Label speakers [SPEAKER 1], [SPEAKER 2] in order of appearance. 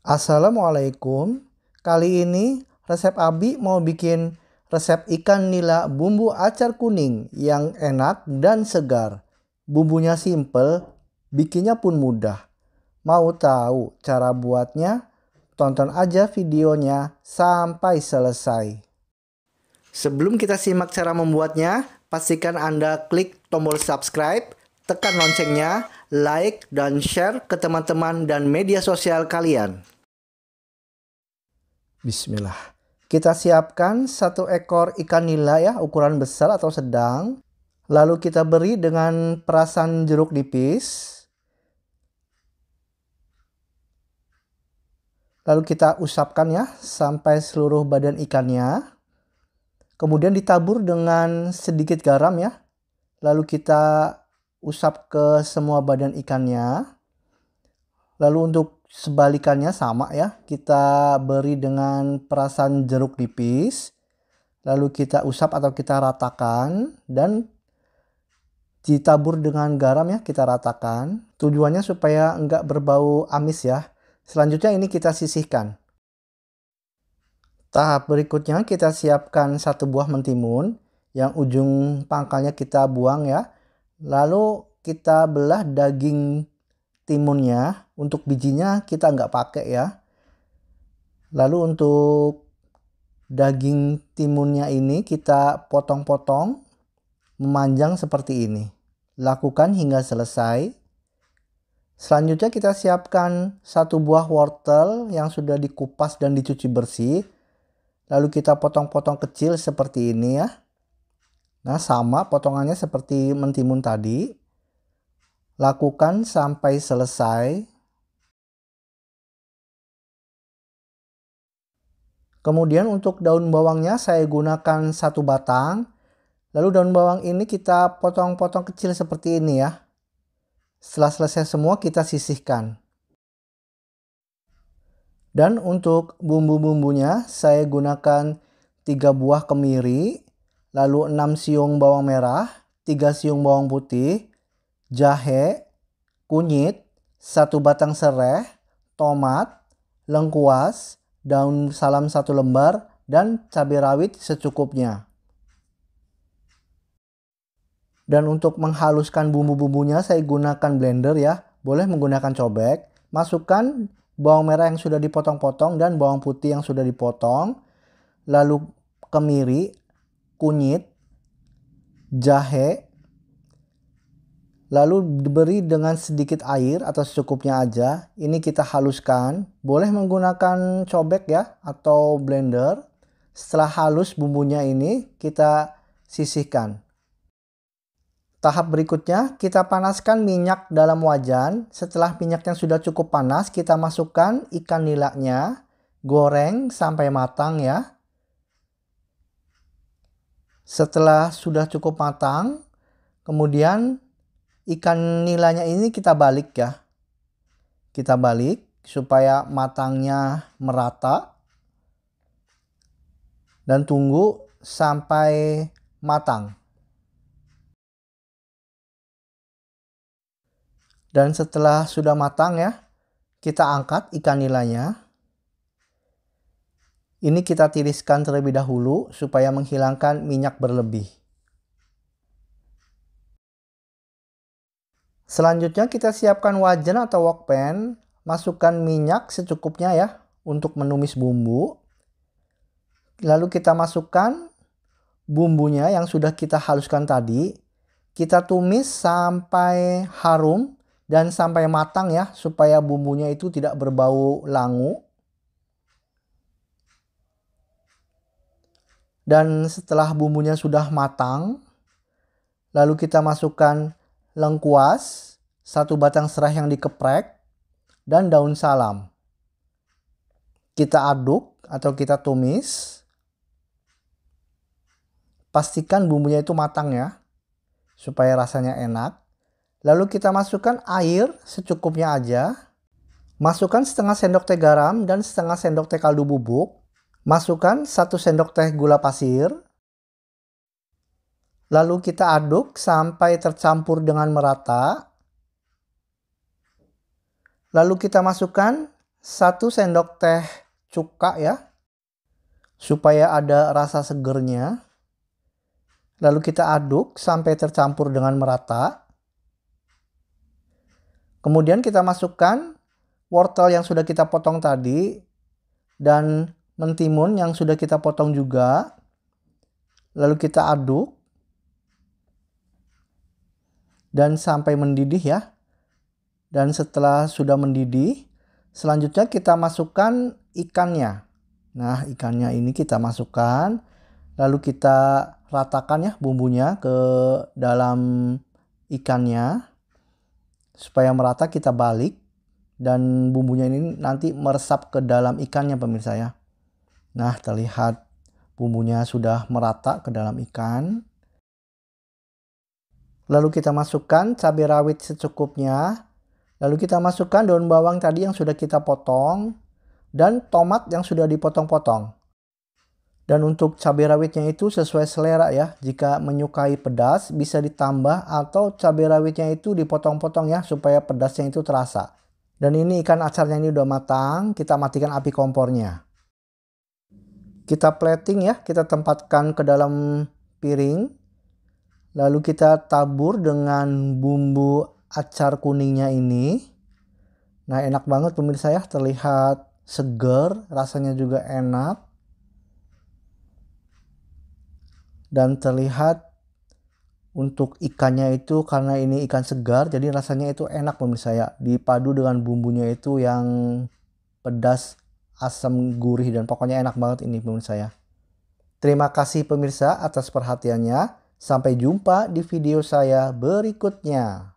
[SPEAKER 1] Assalamualaikum. Kali ini resep Abi mau bikin resep ikan nila bumbu acar kuning yang enak dan segar. Bumbunya simple, bikinnya pun mudah. Mau tahu cara buatnya? Tonton aja videonya sampai selesai. Sebelum kita simak cara membuatnya, pastikan Anda klik tombol subscribe, tekan loncengnya, like, dan share ke teman-teman dan media sosial kalian. Bismillah. Kita siapkan 1 ekor ikan nila ya, ukuran besar atau sedang. Lalu kita beri dengan perasan jeruk nipis. Lalu kita usapkan ya sampai seluruh badan ikannya. Kemudian ditabur dengan sedikit garam ya. Lalu kita usap ke semua badan ikannya. Lalu untuk sebalikannya sama ya, kita beri dengan perasan jeruk nipis, lalu kita usap atau kita ratakan dan ditabur dengan garam ya, kita ratakan. Tujuannya supaya enggak berbau amis ya. Selanjutnya ini kita sisihkan. Tahap berikutnya kita siapkan 1 buah mentimun yang ujung pangkalnya kita buang ya. Lalu kita belah daging timunnya. Untuk bijinya kita nggak pakai ya. Lalu untuk daging timunnya ini kita potong-potong memanjang seperti ini. Lakukan hingga selesai. Selanjutnya kita siapkan 1 buah wortel yang sudah dikupas dan dicuci bersih. Lalu kita potong-potong kecil seperti ini ya. Nah, sama potongannya seperti mentimun tadi. Lakukan sampai selesai. Kemudian untuk daun bawangnya saya gunakan 1 batang. Lalu daun bawang ini kita potong-potong kecil seperti ini ya. Setelah selesai semua kita sisihkan. Dan untuk bumbu-bumbunya saya gunakan 3 buah kemiri. Lalu 6 siung bawang merah, 3 siung bawang putih, jahe, kunyit, 1 batang serai, tomat, lengkuas, daun salam 1 lembar, dan cabai rawit secukupnya. Dan untuk menghaluskan bumbu-bumbunya saya gunakan blender ya. Boleh menggunakan cobek. Masukkan bawang merah yang sudah dipotong-potong dan bawang putih yang sudah dipotong. Lalu kemiri, kunyit, jahe. Lalu diberi dengan sedikit air atau secukupnya aja. Ini kita haluskan. Boleh menggunakan cobek ya atau blender. Setelah halus bumbunya ini kita sisihkan. Tahap berikutnya kita panaskan minyak dalam wajan. Setelah minyaknya sudah cukup panas kita masukkan ikan nilanya. Goreng sampai matang ya. Setelah sudah cukup matang, kemudian ikan nilanya ini kita balik ya. Kita balik supaya matangnya merata. Dan tunggu sampai matang. Dan setelah sudah matang ya, kita angkat ikan nilanya. Ini kita tiriskan terlebih dahulu supaya menghilangkan minyak berlebih. Selanjutnya kita siapkan wajan atau wokpan. Masukkan minyak secukupnya ya untuk menumis bumbu. Lalu kita masukkan bumbunya yang sudah kita haluskan tadi. Kita tumis sampai harum dan sampai matang ya supaya bumbunya itu tidak berbau langu. Dan setelah bumbunya sudah matang, lalu kita masukkan lengkuas, 1 batang serai yang dikeprek, dan daun salam. Kita aduk atau kita tumis. Pastikan bumbunya itu matang ya, supaya rasanya enak. Lalu kita masukkan air secukupnya aja. Masukkan setengah sendok teh garam dan setengah sendok teh kaldu bubuk. Masukkan 1 sendok teh gula pasir. Lalu kita aduk sampai tercampur dengan merata. Lalu kita masukkan 1 sendok teh cuka ya, supaya ada rasa segernya. Lalu kita aduk sampai tercampur dengan merata. Kemudian kita masukkan wortel yang sudah kita potong tadi dan mentimun yang sudah kita potong juga. Lalu kita aduk dan sampai mendidih ya. Dan setelah sudah mendidih, selanjutnya kita masukkan ikannya. Nah, ikannya ini kita masukkan, lalu kita ratakan ya bumbunya ke dalam ikannya. Supaya merata kita balik dan bumbunya ini nanti meresap ke dalam ikannya pemirsa ya. Nah, terlihat bumbunya sudah merata ke dalam ikan. Lalu kita masukkan cabai rawit secukupnya. Lalu kita masukkan daun bawang tadi yang sudah kita potong dan tomat yang sudah dipotong-potong. Dan untuk cabai rawitnya itu sesuai selera ya. Jika menyukai pedas bisa ditambah atau cabai rawitnya itu dipotong-potong ya supaya pedasnya itu terasa. Dan ini ikan acarnya ini udah matang, kita matikan api kompornya. Kita plating ya, kita tempatkan ke dalam piring. Lalu kita tabur dengan bumbu acar kuningnya ini. Nah, enak banget pemirsa ya, terlihat seger, rasanya juga enak. Dan terlihat untuk ikannya itu karena ini ikan segar jadi rasanya itu enak pemirsa ya. Dipadu dengan bumbunya itu yang pedas, asam, gurih dan pokoknya enak banget ini pemirsa ya. Terima kasih pemirsa atas perhatiannya. Sampai jumpa di video saya berikutnya.